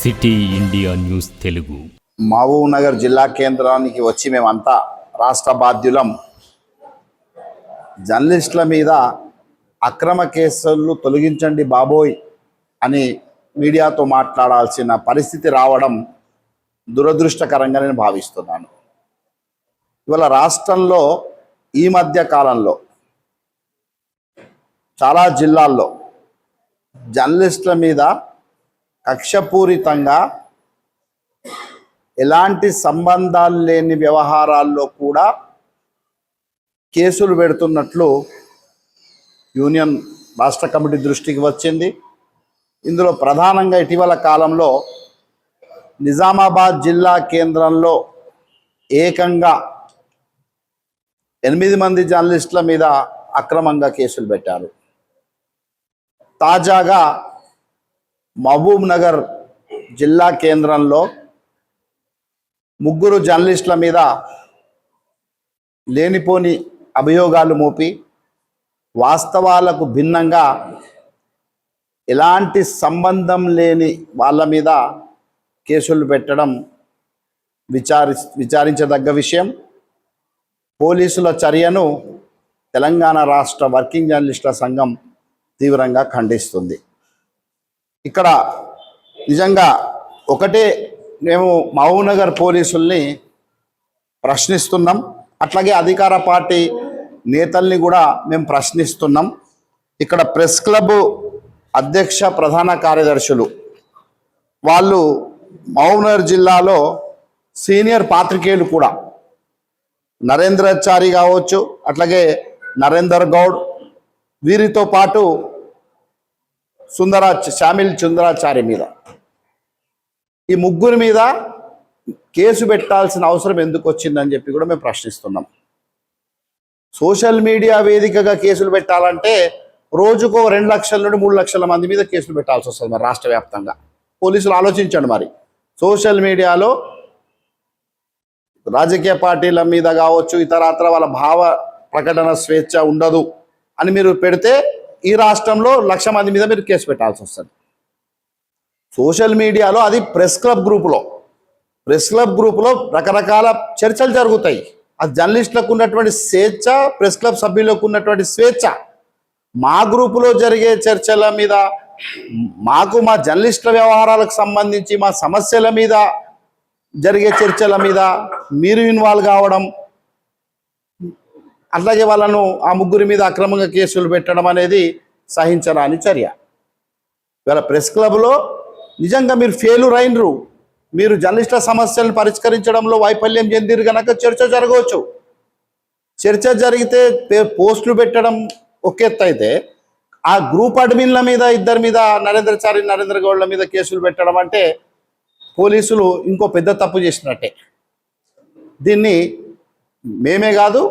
City India news Telugu. Mahabubnagar జిల్లా కేంద్రానికి వచ్చి మేమంతా రాష్ట్ర బాధ్యులం. జర్నలిస్టుల మీద అక్రమ కేసులు తొలగించండి బాబోయ్ అని మీడియాతో మాట్లాడాల్సిన పరిస్థితి రావడం దురదృష్టకరంగా నేను భావిస్తున్నాను. ఇవాళ రాష్ట్రంలో ఈ మధ్య కాలంలో చాలా జిల్లాల్లో జర్నలిస్టుల మీద కక్షపూరితంగా ఎలాంటి సంబంధాలు లేని వ్యవహారాల్లో కూడా కేసులు పెడుతున్నట్లు యూనియన్ రాష్ట్ర కమిటీ దృష్టికి వచ్చింది. ఇందులో ప్రధానంగా ఇటీవల కాలంలో నిజామాబాద్ జిల్లా కేంద్రంలో ఏకంగా 8 మంది జర్నలిస్టుల మీద అక్రమంగా కేసులు పెట్టారు. తాజాగా మహబూబ్ నగర్ జిల్లా కేంద్రంలో 3 జర్నలిస్టుల మీద లేనిపోని అభియోగాలు మోపి వాస్తవాలకు భిన్నంగా ఎలాంటి సంబంధం లేని వాళ్ళ మీద కేసులు పెట్టడం విచారించదగ్గ విషయం. పోలీసుల చర్యను తెలంగాణ రాష్ట్ర వర్కింగ్ జర్నలిస్టుల సంఘం తీవ్రంగా ఖండిస్తుంది. ఇక్కడ నిజంగా ఒకటే మేము మహబూబ్ నగర్ పోలీసుల్ని ప్రశ్నిస్తున్నాం, అట్లాగే అధికార పార్టీ నేతల్ని కూడా మేము ప్రశ్నిస్తున్నాం. ఇక్కడ ప్రెస్ క్లబ్ అధ్యక్ష ప్రధాన కార్యదర్శులు వాళ్ళు మహబూబ్ నగర్ జిల్లాలో సీనియర్ పాత్రికేయులు కూడా నరేంద్రచారి కావచ్చు, అట్లాగే నరేందర్ గౌడ్, వీరితో పాటు శామిల్ సుందరాచారి మీద ఈ 3 మీద కేసు పెట్టాల్సిన అవసరం ఎందుకు వచ్చిందని చెప్పి కూడా మేము ప్రశ్నిస్తున్నాం. సోషల్ మీడియా వేదికగా కేసులు పెట్టాలంటే రోజుకో 2 లక్షల నుండి 3 లక్షల మంది మీద కేసులు పెట్టాల్సి వస్తుంది. మరి రాష్ట్ర వ్యాప్తంగా పోలీసులు ఆలోచించండి. మరి సోషల్ మీడియాలో రాజకీయ పార్టీల మీద కావచ్చు, ఇతరత్ర వాళ్ళ భావ ప్రకటన స్వేచ్ఛ ఉండదు అని మీరు పెడితే ఈ రాష్ట్రంలో 1,00,000 మంది మీద మీరు కేసు పెట్టాల్సి వస్తుంది. సోషల్ మీడియాలో అది ప్రెస్ క్లబ్ గ్రూపులో రకరకాల చర్చలు జరుగుతాయి. అది జర్నలిస్టులకు ఉన్నటువంటి స్వేచ్ఛ, ప్రెస్ క్లబ్ సభ్యులకు ఉన్నటువంటి స్వేచ్ఛ. మా గ్రూపులో జరిగే చర్చల మీద, మా జర్నలిస్టుల వ్యవహారాలకు సంబంధించి మా సమస్యల మీద జరిగే చర్చల మీద మీరు ఇన్వాల్వ్ కావడం, అట్లాగే వాళ్ళను ఆ 3 మీద అక్రమంగా కేసులు పెట్టడం అనేది సహించరాని చర్య. ఇవాళ ప్రెస్ క్లబ్లో నిజంగా మీరు ఫెయిల్యూర్ అయినరు, మీరు జర్నలిస్టుల సమస్యలను పరిష్కరించడంలో వైఫల్యం చెందిరు కనుక చర్చ జరగవచ్చు. చర్చ జరిగితే పోస్టులు పెట్టడం ఒక ఎత్తు అయితే, ఆ గ్రూప్ అడ్మిన్ల మీద 2 మీద నరేంద్రచారి, నరేంద్ర గౌడ్ల మీద కేసులు పెట్టడం అంటే పోలీసులు ఇంకో పెద్ద తప్పు చేసినట్టే. దీన్ని మేమే కాదు,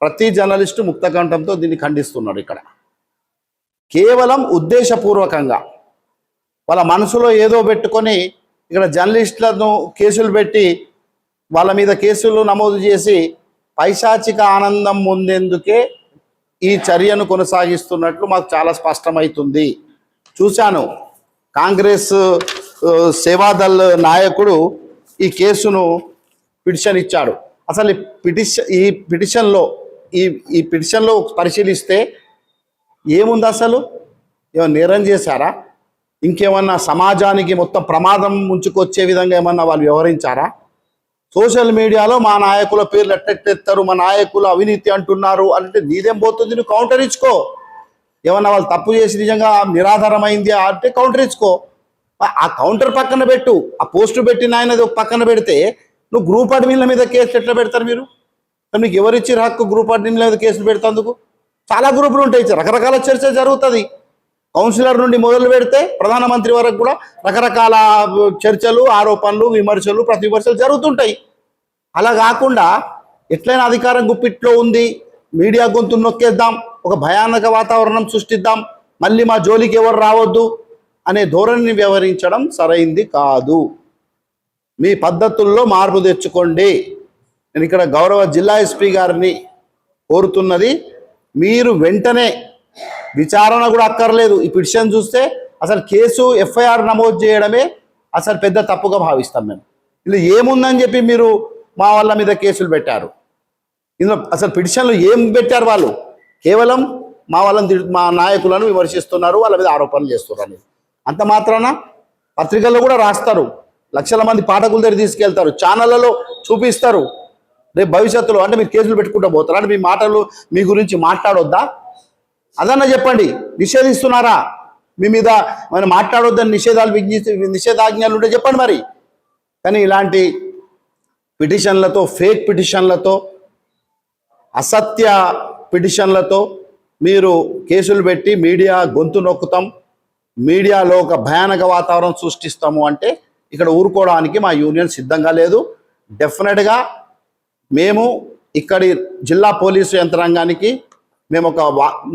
ప్రతి జర్నలిస్టు ముక్తకంఠంతో దీన్ని ఖండిస్తున్నాడు. ఇక్కడ కేవలం ఉద్దేశపూర్వకంగా వాళ్ళ మనసులో ఏదో పెట్టుకొని ఇక్కడ జర్నలిస్టులను కేసులు పెట్టి వాళ్ళ మీద కేసులు నమోదు చేసి పైశాచిక ఆనందం పొందేందుకే ఈ చర్యను కొనసాగిస్తున్నట్లు మాకు చాలా స్పష్టమవుతుంది. చూశాను, కాంగ్రెస్ సేవాదళ్ నాయకుడు ఈ కేసును పిటిషన్ ఇచ్చాడు. అసలు ఈ పిటిషన్లో పరిశీలిస్తే ఏముంది? అసలు ఏమన్నా నేరం చేశారా? ఇంకేమన్నా సమాజానికి మొత్తం ప్రమాదం ముంచుకొచ్చే విధంగా ఏమన్నా వాళ్ళు వ్యవహరించారా? సోషల్ మీడియాలో మా నాయకుల పేర్లు ఎట్టెత్తారు, మా నాయకులు అవినీతి అంటున్నారు అంటే నీదేం పోతుంది? నువ్వు కౌంటర్ ఇచ్చుకో. ఏమన్నా వాళ్ళు తప్పు చేసి నిజంగా నిరాధారమైంది అంటే కౌంటర్ ఇచ్చుకో. ఆ కౌంటర్ పక్కన పెట్టు, ఆ పోస్టు పెట్టిన ఆయనది ఒక పక్కన పెడితే నువ్వు గ్రూప్ అడ్మిన్ల మీద కేసులు ఎట్లా పెడతారు? మీకు ఎవరిచ్చారు హక్కు గ్రూప్ అడ్మిన్ల మీద కేసులు పెడతాందుకు? చాలా గ్రూపులు ఉంటాయి, రకరకాల చర్చ జరుగుతుంది. కౌన్సిలర్ నుండి మొదలు పెడితే ప్రధానమంత్రి వరకు కూడా రకరకాల చర్చలు, ఆరోపణలు, విమర్శలు, ప్రతివిమర్శలు జరుగుతుంటాయి. అలా కాకుండా ఎట్లయినా అధికారం గుప్పిట్లో ఉంది, మీడియా గొంతు నొక్కేద్దాం, ఒక భయానక వాతావరణం సృష్టిద్దాం, మళ్ళీ మా జోలికి ఎవరు రావద్దు అనే ధోరణిని వ్యవహరించడం సరైంది కాదు. మీ పద్ధతుల్లో మార్పు తెచ్చుకోండి. నేను ఇక్కడ గౌరవ జిల్లా ఎస్పీ గారిని కోరుతున్నది, మీరు వెంటనే విచారణ కూడా అక్కర్లేదు. ఈ పిటిషన్ చూస్తే అసలు కేసు ఎఫ్ఐఆర్ నమోదు చేయడమే అసలు పెద్ద తప్పుగా భావిస్తాం మేము. ఇలా ఏముందని చెప్పి మీరు మా వాళ్ళ మీద కేసులు పెట్టారు. ఇందులో అసలు పిటిషన్లు ఏం పెట్టారు? వాళ్ళు కేవలం మా వాళ్ళని మా నాయకులను విమర్శిస్తున్నారు, వాళ్ళ మీద ఆరోపణలు చేస్తున్నారు. అంత మాత్రాన పత్రికల్లో కూడా రాస్తారు, లక్షల మంది పాఠకుల దగ్గర తీసుకెళ్తారు, ఛానళ్లలో చూపిస్తారు. రేపు భవిష్యత్తులో అంటే మీరు కేసులు పెట్టుకుంటూ పోతారా? అంటే మీ మాటలు మీ గురించి మాట్లాడొద్దా? అదన్నా చెప్పండి. నిషేధిస్తున్నారా? మీ మీద మనం మాట్లాడొద్దని నిషేధాజ్ఞలు ఉంటే చెప్పండి మరి. కానీ ఇలాంటి పిటిషన్లతో, ఫేక్ పిటిషన్లతో, అసత్య పిటిషన్లతో మీరు కేసులు పెట్టి మీడియా గొంతు నొక్కుతాం, మీడియాలో ఒక భయానక వాతావరణం సృష్టిస్తాము అంటే ఇక్కడ ఊరుకోవడానికి మా యూనియన్ సిద్ధంగా లేదు. డెఫినెట్గా మేము ఇక్కడి జిల్లా పోలీసు యంత్రాంగానికి మేము ఒక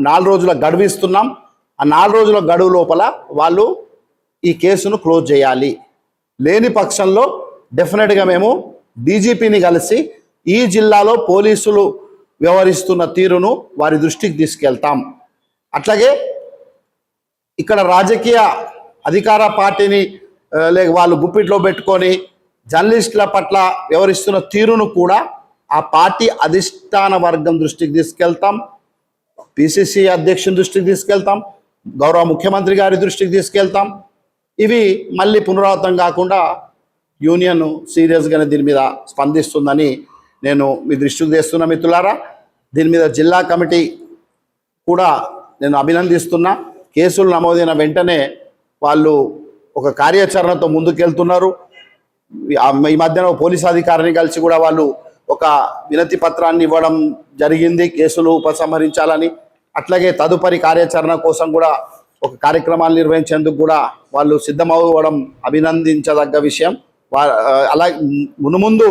4 రోజుల గడువు ఇస్తున్నాం. ఆ 4 రోజుల గడువు లోపల వాళ్ళు ఈ కేసును క్లోజ్ చేయాలి. లేని పక్షంలో డెఫినెట్గా మేము డీజీపీని కలిసి ఈ జిల్లాలో పోలీసులు వ్యవహరిస్తున్న తీరును వారి దృష్టికి తీసుకెళ్తాం. అట్లాగే ఇక్కడ రాజకీయ అధికార పార్టీని లేక వాళ్ళు గుప్పిట్లో పెట్టుకొని జర్నలిస్టుల పట్ల వ్యవహరిస్తున్న తీరును కూడా ఆ పార్టీ అధిష్టాన వర్గం దృష్టికి తీసుకెళ్తాం, పిసిసి అధ్యక్షుని దృష్టికి తీసుకెళ్తాం, గౌరవ ముఖ్యమంత్రి గారి దృష్టికి తీసుకెళ్తాం. ఇవి మళ్ళీ పునరావృతం కాకుండా యూనియన్ సీరియస్గానే దీని మీద స్పందిస్తుందని నేను మీ దృష్టికి తెస్తున్నా మిత్రులారా. దీని మీద జిల్లా కమిటీ కూడా నేను అభినందిస్తున్నా. కేసులు నమోదైన వెంటనే వాళ్ళు ఒక కార్యాచరణతో ముందుకెళ్తున్నారు. ఈ మధ్యన పోలీస్ అధికారిని కలిసి కూడా వాళ్ళు ఒక వినతి పత్రాన్ని ఇవ్వడం జరిగింది, కేసులు ఉపసంహరించాలని. అట్లాగే తదుపరి కార్యాచరణ కోసం కూడా ఒక కార్యక్రమాలు నిర్వహించేందుకు కూడా వాళ్ళు సిద్ధమవ్వడం అభినందించదగ్గ విషయం. అలా మునుముందు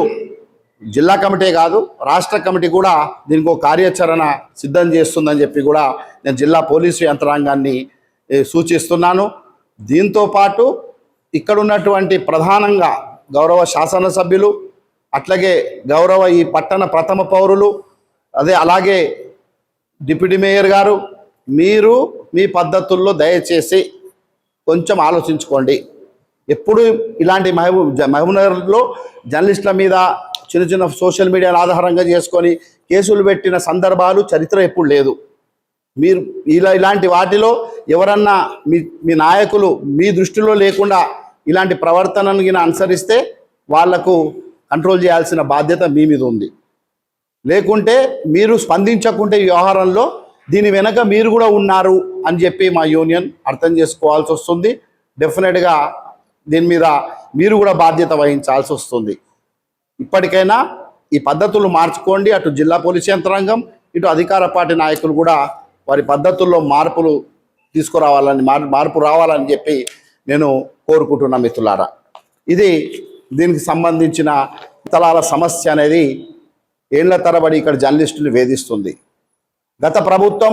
జిల్లా కమిటీ కాదు, రాష్ట్ర కమిటీ కూడా దీనికి ఒక కార్యాచరణ సిద్ధం చేస్తుందని చెప్పి కూడా నేను జిల్లా పోలీసు యంత్రాంగాన్ని సూచిస్తున్నాను. దీంతో పాటు ఇక్కడ ఉన్నటువంటి ప్రధానంగా గౌరవ శాసనసభ్యులు, అట్లాగే గౌరవ ఈ పట్టణ ప్రథమ పౌరులు, అలాగే డిప్యూటీ మేయర్ గారు, మీరు మీ పద్ధతుల్లో దయచేసి కొంచెం ఆలోచించుకోండి. ఎప్పుడు ఇలాంటి మహబూబ్నగర్లో జర్నలిస్టుల మీద చిన్న చిన్న సోషల్ మీడియాను ఆధారంగా చేసుకొని కేసులు పెట్టిన సందర్భాలు చరిత్ర ఎప్పుడు లేదు. మీరు ఇలాంటి వాటిలో ఎవరన్నా మీ నాయకులు మీ దృష్టిలో లేకుండా ఇలాంటి ప్రవర్తనను అనుసరిస్తే వాళ్లకు కంట్రోల్ చేయాల్సిన బాధ్యత మీ మీద ఉంది. లేకుంటే మీరు స్పందించకుంటే ఈ వ్యవహారంలో దీని వెనక మీరు కూడా ఉన్నారు అని చెప్పి మా యూనియన్ అర్థం చేసుకోవాల్సి వస్తుంది. డెఫినెట్గా దీని మీద మీరు కూడా బాధ్యత వహించాల్సి వస్తుంది. ఇప్పటికైనా ఈ పద్ధతులు మార్చుకోండి. అటు జిల్లా పోలీస్ యంత్రాంగం, ఇటు అధికార పార్టీ నాయకులు కూడా వారి పద్ధతుల్లో మార్పులు తీసుకురావాలని, మార్పు రావాలని చెప్పి నేను కోరుకుంటున్నా మిత్రులారా. దీనికి సంబంధించిన స్థలాల సమస్య అనేది ఏళ్ల తరబడి ఇక్కడ జర్నలిస్టులు వేధిస్తుంది. గత ప్రభుత్వం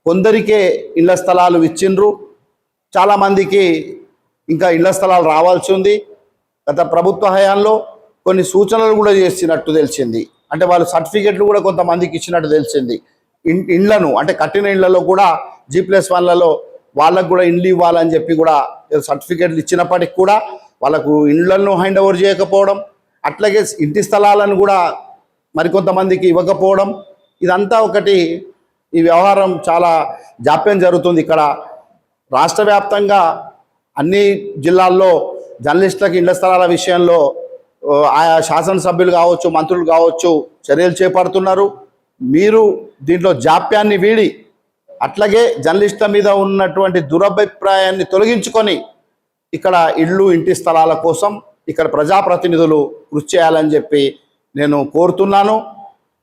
కొందరికే ఇళ్ల స్థలాలు ఇచ్చిండ్రు, చాలామందికి ఇంకా ఇళ్ల స్థలాలు రావాల్సి ఉంది. గత ప్రభుత్వ హయాంలో కొన్ని సూచనలు కూడా చేసినట్టు తెలిసింది. అంటే వాళ్ళు సర్టిఫికెట్లు కూడా కొంతమందికి ఇచ్చినట్టు తెలిసింది. ఇండ్లను అంటే కట్టిన ఇళ్లలో కూడా G+1లలో వాళ్ళకు కూడా ఇండ్లు ఇవ్వాలని చెప్పి కూడా సర్టిఫికెట్లు ఇచ్చినప్పటికి కూడా వాళ్ళకు ఇండ్లను హ్యాండ్ ఓవర్ చేయకపోవడం, అట్లాగే ఇంటి స్థలాలను కూడా మరికొంతమందికి ఇవ్వకపోవడం, ఇదంతా ఒకటి. ఈ వ్యవహారం చాలా జాప్యం జరుగుతుంది. ఇక్కడ రాష్ట్ర వ్యాప్తంగా అన్ని జిల్లాల్లో జర్నలిస్టులకు ఇళ్ల స్థలాల విషయంలో ఆయా శాసనసభ్యులు కావచ్చు, మంత్రులు కావచ్చు చర్యలు చేపడుతున్నారు. మీరు దీంట్లో జాప్యాన్ని వీడి అట్లాగే జర్నలిస్టుల మీద ఉన్నటువంటి దురభిప్రాయాన్ని తొలగించుకొని ఇక్కడ ఇళ్ళు ఇంటి స్థలాల కోసం ఇక్కడ ప్రజాప్రతినిధులు కృషి చేయాలని చెప్పి నేను కోరుతున్నాను.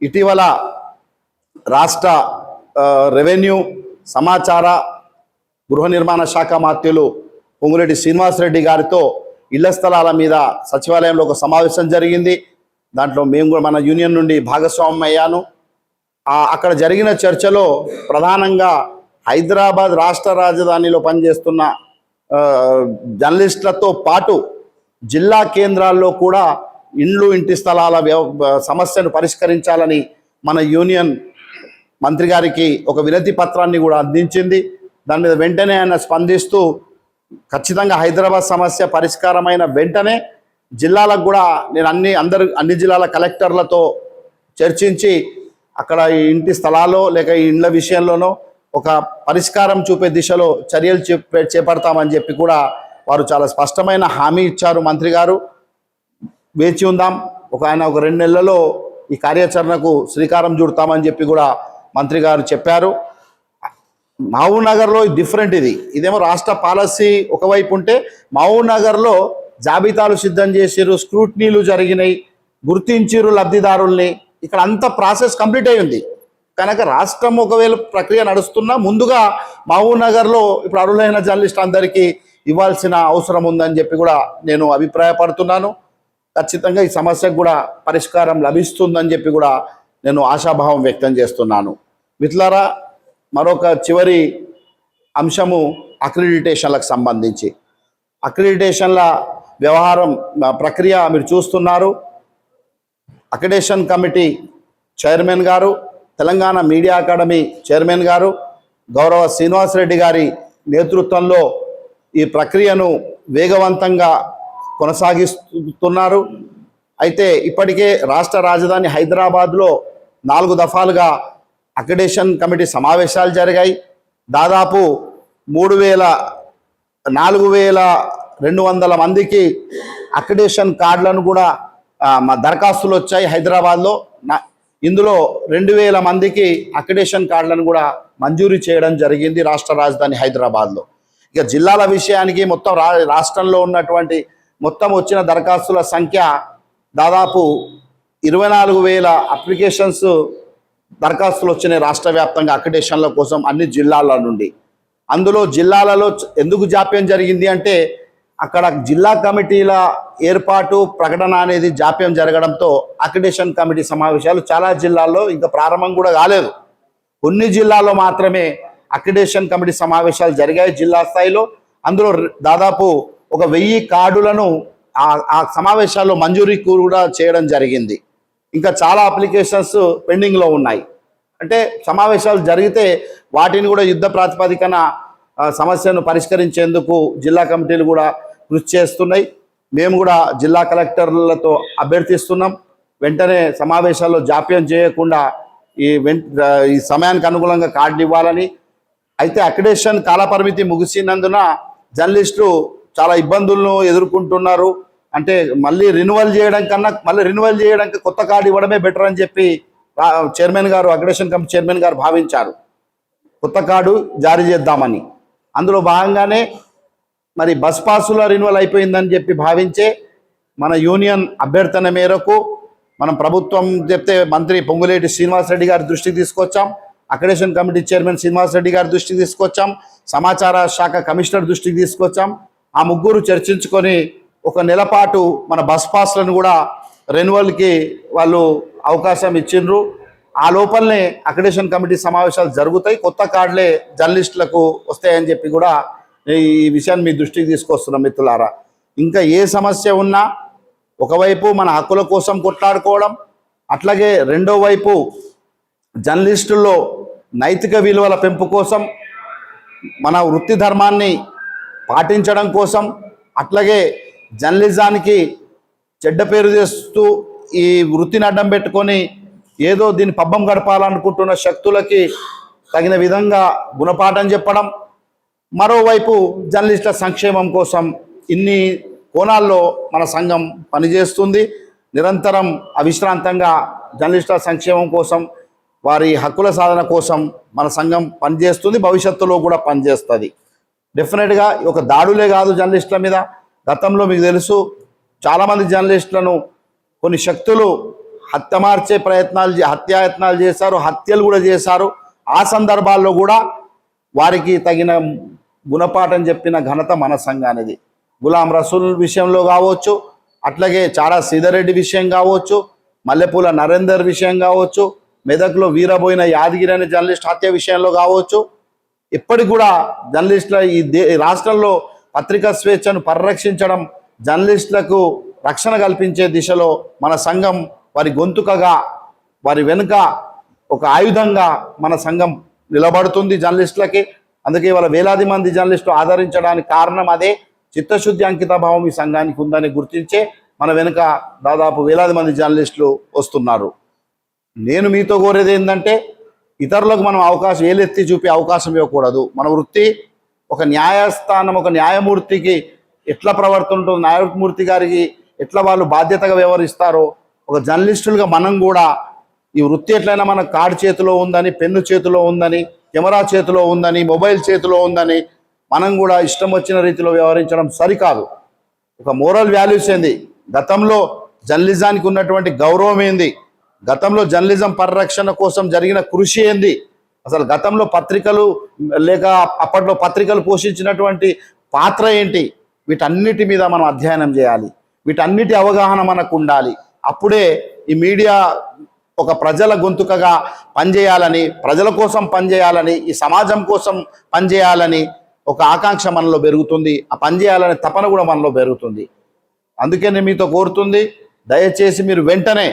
ఇటీవల రాష్ట్ర రెవెన్యూ, సమాచార, గృహ నిర్మాణ శాఖ మంత్రులు పొంగులేటి శ్రీనివాసరెడ్డి గారితో ఇళ్ల స్థలాల మీద సచివాలయంలో ఒక సమావేశం జరిగింది. దాంట్లో మేము కూడా మన యూనియన్ నుండి భాగస్వామ్యం అయ్యాను. అక్కడ జరిగిన చర్చలో ప్రధానంగా హైదరాబాద్ రాష్ట్ర రాజధానిలో పనిచేస్తున్న జర్నలిస్టులతో పాటు జిల్లా కేంద్రాల్లో కూడా ఇండ్లు ఇంటి స్థలాల సమస్యను పరిష్కరించాలని మన యూనియన్ మంత్రి గారికి ఒక వినతి పత్రాన్ని కూడా అందించింది. దాని మీద వెంటనే ఆయన స్పందిస్తూ ఖచ్చితంగా హైదరాబాద్ సమస్య పరిష్కారమైన వెంటనే జిల్లాలకు కూడా నేను అన్ని జిల్లాల కలెక్టర్లతో చర్చించి అక్కడ ఈ ఇంటి స్థలాల్లో లేక ఈ ఇండ్ల విషయంలోనో ఒక పరిష్కారం చూపే దిశలో చర్యలు చేపడతామని చెప్పి కూడా వారు చాలా స్పష్టమైన హామీ ఇచ్చారు. మంత్రి గారు వేచి ఉందాం, ఆయన ఒక 2 నెలలలో ఈ కార్యాచరణకు శ్రీకారం చుడతామని చెప్పి కూడా మంత్రి గారు చెప్పారు. మహబూబ్ నగర్లో డిఫరెంట్, ఇదేమో రాష్ట్ర పాలసీ ఒకవైపు ఉంటే మహబూబ్ నగర్లో జాబితాలు సిద్ధం చేసిరు, స్క్రూట్నీలు జరిగినాయి, గుర్తించిరు లబ్ధిదారుల్ని. ఇక్కడ అంత ప్రాసెస్ కంప్లీట్ అయి ఉంది కనుక రాష్ట్రం ఒకవేళ ప్రక్రియ నడుస్తున్నా ముందుగా మహబూబ్ నగర్లో ఇప్పుడు అర్హులైన జర్నలిస్ట్ అందరికీ ఇవ్వాల్సిన అవసరం ఉందని చెప్పి కూడా నేను అభిప్రాయపడుతున్నాను. ఖచ్చితంగా ఈ సమస్యకు కూడా పరిష్కారం లభిస్తుందని చెప్పి కూడా నేను ఆశాభావం వ్యక్తం చేస్తున్నాను. మిత్రులారా, మరొక చివరి అంశము అక్రిడిటేషన్లకు సంబంధించి. అక్రిడిటేషన్ల వ్యవహారం ప్రక్రియ మీరు చూస్తున్నారు. అక్రిడిటేషన్ కమిటీ చైర్మన్ గారు, తెలంగాణ మీడియా అకాడమీ చైర్మన్ గారు గౌరవ శ్రీనివాసరెడ్డి గారి నేతృత్వంలో ఈ ప్రక్రియను వేగవంతంగా కొనసాగిస్తున్నారు. అయితే ఇప్పటికే రాష్ట్ర రాజధాని హైదరాబాద్లో 4 దఫాలుగా అక్రిడిటేషన్ కమిటీ సమావేశాలు జరిగాయి. దాదాపు 4,200 మందికి అక్రిడిటేషన్ కార్డులను కూడా దరఖాస్తులు వచ్చాయి హైదరాబాద్లో. ఇందులో 2,000 మందికి అక్రిడిటేషన్ కార్డులను కూడా మంజూరు చేయడం జరిగింది రాష్ట్ర రాజధాని హైదరాబాద్లో. ఇక జిల్లాల విషయానికి మొత్తం రాష్ట్రంలో ఉన్నటువంటి మొత్తం వచ్చిన దరఖాస్తుల సంఖ్య దాదాపు 24,000 అప్లికేషన్స్ దరఖాస్తులు వచ్చినాయి రాష్ట్ర వ్యాప్తంగా అక్రిడిటేషన్ల కోసం అన్ని జిల్లాల నుండి. అందులో జిల్లాలలో ఎందుకు జాప్యం జరిగింది అంటే అక్కడ జిల్లా కమిటీల ఏర్పాటు ప్రకటన అనేది జాప్యం జరగడంతో అక్రిడిటేషన్ కమిటీ సమావేశాలు చాలా జిల్లాల్లో ఇంకా ప్రారంభం కూడా కాలేదు. కొన్ని జిల్లాల్లో మాత్రమే అక్రిడిటేషన్ కమిటీ సమావేశాలు జరిగాయి జిల్లా స్థాయిలో. అందులో దాదాపు 1,000 కార్డులను ఆ సమావేశాల్లో మంజూరీ కూడా చేయడం జరిగింది. ఇంకా చాలా అప్లికేషన్స్ పెండింగ్లో ఉన్నాయి. అంటే సమావేశాలు జరిగితే వాటిని కూడా యుద్ధ ప్రాతిపదికన సమస్యను పరిష్కరించేందుకు జిల్లా కమిటీలు కూడా కృషి చేస్తున్నాయి. మేము కూడా జిల్లా కలెక్టర్లతో అభ్యర్థిస్తున్నాం, వెంటనే సమావేశాల్లో జాప్యం చేయకుండా ఈ సమయానికి అనుగుణంగా కార్డులు ఇవ్వాలని. అయితే అక్రిడిటేషన్ కాలపరిమితి ముగిసినందున జర్నలిస్టులు చాలా ఇబ్బందులను ఎదుర్కొంటున్నారు. అంటే మళ్ళీ రెన్యువల్ చేయడానికి కొత్త కార్డు ఇవ్వడమే బెటర్ అని చెప్పి చైర్మన్ గారు, అక్రిడిటేషన్ కమిటీ చైర్మన్ గారు భావించారు. కొత్త కార్డు జారీ చేద్దామని. అందులో భాగంగానే మరి బస్ పాసుల రెన్యువల్ అయిపోయిందని చెప్పి భావించే మన యూనియన్ అభ్యర్థన మేరకు మనం ప్రభుత్వం చెప్తే మంత్రి పొంగులేటి శ్రీనివాసరెడ్డి గారి దృష్టికి తీసుకొచ్చాం, అక్రిడిటేషన్ కమిటీ చైర్మన్ శ్రీనివాసరెడ్డి గారి దృష్టికి తీసుకొచ్చాం, సమాచార శాఖ కమిషనర్ దృష్టికి తీసుకొచ్చాం. ఆ ముగ్గురు చర్చించుకొని 1 నెల పాటు మన బస్ పాస్లను కూడా రెన్యువల్కి వాళ్ళు అవకాశం ఇచ్చిండ్రు. ఆ లోపలనే అక్రిడిటేషన్ కమిటీ సమావేశాలు జరుగుతాయి, కొత్త కార్డులే జర్నలిస్టులకు వస్తాయని చెప్పి కూడా ఈ విషయాన్ని మీ దృష్టికి తీసుకొస్తున్నాం. మిత్రులారా, ఇంకా ఏ సమస్య ఉన్నా ఒకవైపు మన హక్కుల కోసం కొట్లాడుకోవడం, అట్లాగే రెండో వైపు జర్నలిస్టుల్లో నైతిక విలువల పెంపు కోసం, మన వృత్తి ధర్మాన్ని పాటించడం కోసం, అట్లాగే జర్నలిజానికి చెడ్డ పేరు చేస్తూ ఈ వృత్తిని అడ్డం పెట్టుకొని ఏదో దీన్ని పబ్బం గడపాలనుకుంటున్న శక్తులకి తగిన విధంగా గుణపాఠం చెప్పడం, మరోవైపు జర్నలిస్టుల సంక్షేమం కోసం ఇన్ని కోణాల్లో మన సంఘం పనిచేస్తుంది. నిరంతరం అవిశ్రాంతంగా జర్నలిస్టుల సంక్షేమం కోసం, వారి హక్కుల సాధన కోసం మన సంఘం పనిచేస్తుంది, భవిష్యత్తులో కూడా పనిచేస్తుంది. డెఫినెట్గా ఒక దాడులే కాదు జర్నలిస్టుల మీద. గతంలో మీకు తెలుసు, చాలామంది జర్నలిస్టులను కొన్ని శక్తులు హత్యాయత్నాలు చేశారు, హత్యలు కూడా చేశారు. ఆ సందర్భాల్లో కూడా వారికి తగిన గుణపాఠం చెప్పిన ఘనత మన సంఘానిది. గులాం రసూల్ విషయంలో కావచ్చు, అట్లాగే చాడా శ్రీధర్రెడ్డి విషయం కావచ్చు, మల్లెపూల నరేందర్ విషయం కావచ్చు, మెదక్లో వీరబోయిన యాదగిరి అనే జర్నలిస్ట్ హత్య విషయంలో కావచ్చు, ఇప్పటికి కూడా జర్నలిస్టుల ఈ రాష్ట్రంలో పత్రికా స్వేచ్ఛను పరిరక్షించడం, జర్నలిస్టులకు రక్షణ కల్పించే దిశలో మన సంఘం వారి గొంతుకగా, వారి వెనుక ఒక ఆయుధంగా మన సంఘం నిలబడుతుంది జర్నలిస్టులకి. అందుకే ఇవాళ వేలాది మంది జర్నలిస్టులు ఆదరించడానికి కారణం అదే. చిత్తశుద్ధి అంకిత భావం ఈ సంఘానికి ఉందని గుర్తించే మన వెనుక దాదాపు వేలాది మంది జర్నలిస్టులు వస్తున్నారు. నేను మీతో కోరేది ఏంటంటే ఇతరులకు మనం అవకాశం ఏలెత్తి చూపే అవకాశం ఇవ్వకూడదు. మన వృత్తి ఒక న్యాయస్థానం, ఒక న్యాయమూర్తికి ఎట్లా ప్రవర్తుంటుందో, న్యాయమూర్తి గారికి ఎట్లా వాళ్ళు బాధ్యతగా వ్యవహరిస్తారో, ఒక జర్నలిస్టులుగా మనం కూడా ఈ వృత్తి ఎట్లయినా మన కార్డు చేతిలో ఉందని, పెన్ను చేతిలో ఉందని, కెమెరా చేతిలో ఉందని, మొబైల్ చేతిలో ఉందని మనం కూడా ఇష్టం వచ్చిన రీతిలో వ్యవహరించడం సరికాదు. ఒక మోరల్ వాల్యూస్ ఏంది, గతంలో జర్నలిజానికి ఉన్నటువంటి గౌరవం ఏంది, గతంలో జర్నలిజం పరిరక్షణ కోసం జరిగిన కృషి ఏంది, అసలు గతంలో పత్రికలు లేక అప్పట్లో పత్రికలు పోషించినటువంటి పాత్ర ఏంటి, వీటన్నిటి మీద మనం అధ్యయనం చేయాలి. వీటన్నిటి అవగాహన మనకు ఉండాలి. అప్పుడే ఈ మీడియా ఒక ప్రజల గొంతుకగా పనిచేయాలని, ప్రజల కోసం పనిచేయాలని, ఈ సమాజం కోసం పనిచేయాలని ఒక ఆకాంక్ష మనలో పెరుగుతుంది. ఆ పనిచేయాలనే తపన కూడా మనలో పెరుగుతుంది. అందుకే నేను మీతో కోరుతుంది, దయచేసి మీరు వెంటనే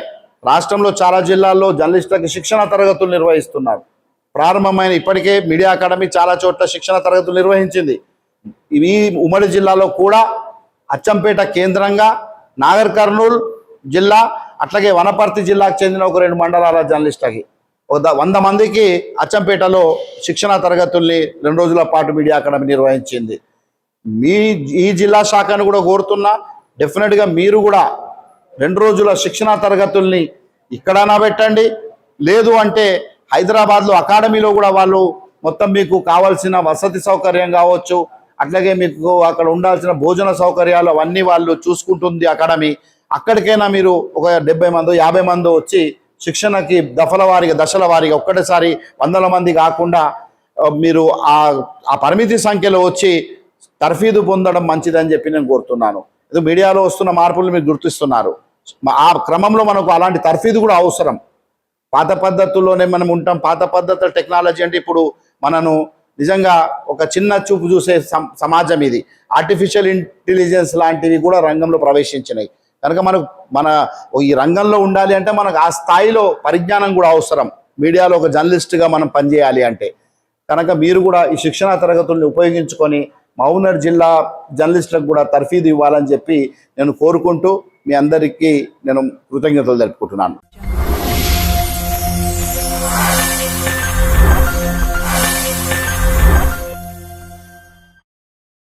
రాష్ట్రంలో చాలా జిల్లాల్లో జర్నలిస్టులకు శిక్షణ తరగతులు నిర్వహిస్తున్నారు. ప్రారంభమైన ఇప్పటికే మీడియా అకాడమీ చాలా చోట్ల శిక్షణ తరగతులు నిర్వహించింది. ఈ ఉమ్మడి జిల్లాలో కూడా అచ్చంపేట కేంద్రంగా నాగర్ కర్నూల్ జిల్లా, అట్లాగే వనపర్తి జిల్లాకు చెందిన ఒక 2 మండలాల జర్నలిస్టులకి 100 మందికి అచ్చంపేటలో శిక్షణ తరగతుల్ని 2 రోజుల పాటు మీడియా అకాడమీ నిర్వహించింది. ఈ జిల్లా శాఖను కూడా కోరుతున్నా, డెఫినెట్గా మీరు కూడా 2 రోజుల శిక్షణ తరగతుల్ని ఇక్కడైనా పెట్టండి, లేదు అంటే హైదరాబాద్లో అకాడమీలో కూడా వాళ్ళు మొత్తం మీకు కావాల్సిన వసతి సౌకర్యం కావచ్చు, అట్లాగే మీకు అక్కడ ఉండాల్సిన భోజన సౌకర్యాలు అవన్నీ వాళ్ళు చూసుకుంటుంది అకాడమీ. అక్కడికైనా మీరు ఒక 70 మందో 50 మందో వచ్చి శిక్షణకి దశల వారీగా ఒక్కటేసారి 100 మంది కాకుండా మీరు ఆ పరిమితి సంఖ్యలో వచ్చి తర్ఫీదు పొందడం మంచిదని చెప్పి నేను కోరుతున్నాను. ఇది మీడియాలో వస్తున్న మార్పులు మీరు గుర్తిస్తున్నారు. ఆ క్రమంలో మనకు అలాంటి తర్ఫీదు కూడా అవసరం. పాత పద్ధతుల్లోనే మనం ఉంటాం. పాత పద్ధతుల టెక్నాలజీ అంటే ఇప్పుడు మనను నిజంగా ఒక చిన్న చూపు చూసే సమాజం ఇది. ఆర్టిఫిషియల్ ఇంటెలిజెన్స్ లాంటివి కూడా రంగంలో ప్రవేశించినాయి. కనుక మన ఈ రంగంలో ఉండాలి అంటే మనకు ఆ స్థాయిలో పరిజ్ఞానం కూడా అవసరం. మీడియాలో ఒక జర్నలిస్ట్గా మనం పనిచేయాలి అంటే కనుక మీరు కూడా ఈ శిక్షణా తరగతుల్ని ఉపయోగించుకొని మహబూబ్నగర్ జిల్లా జర్నలిస్టులకు కూడా తర్ఫీదు ఇవ్వాలని చెప్పి నేను కోరుకుంటూ మీ అందరికీ నేను కృతజ్ఞతలు తెలుపుకుంటున్నాను.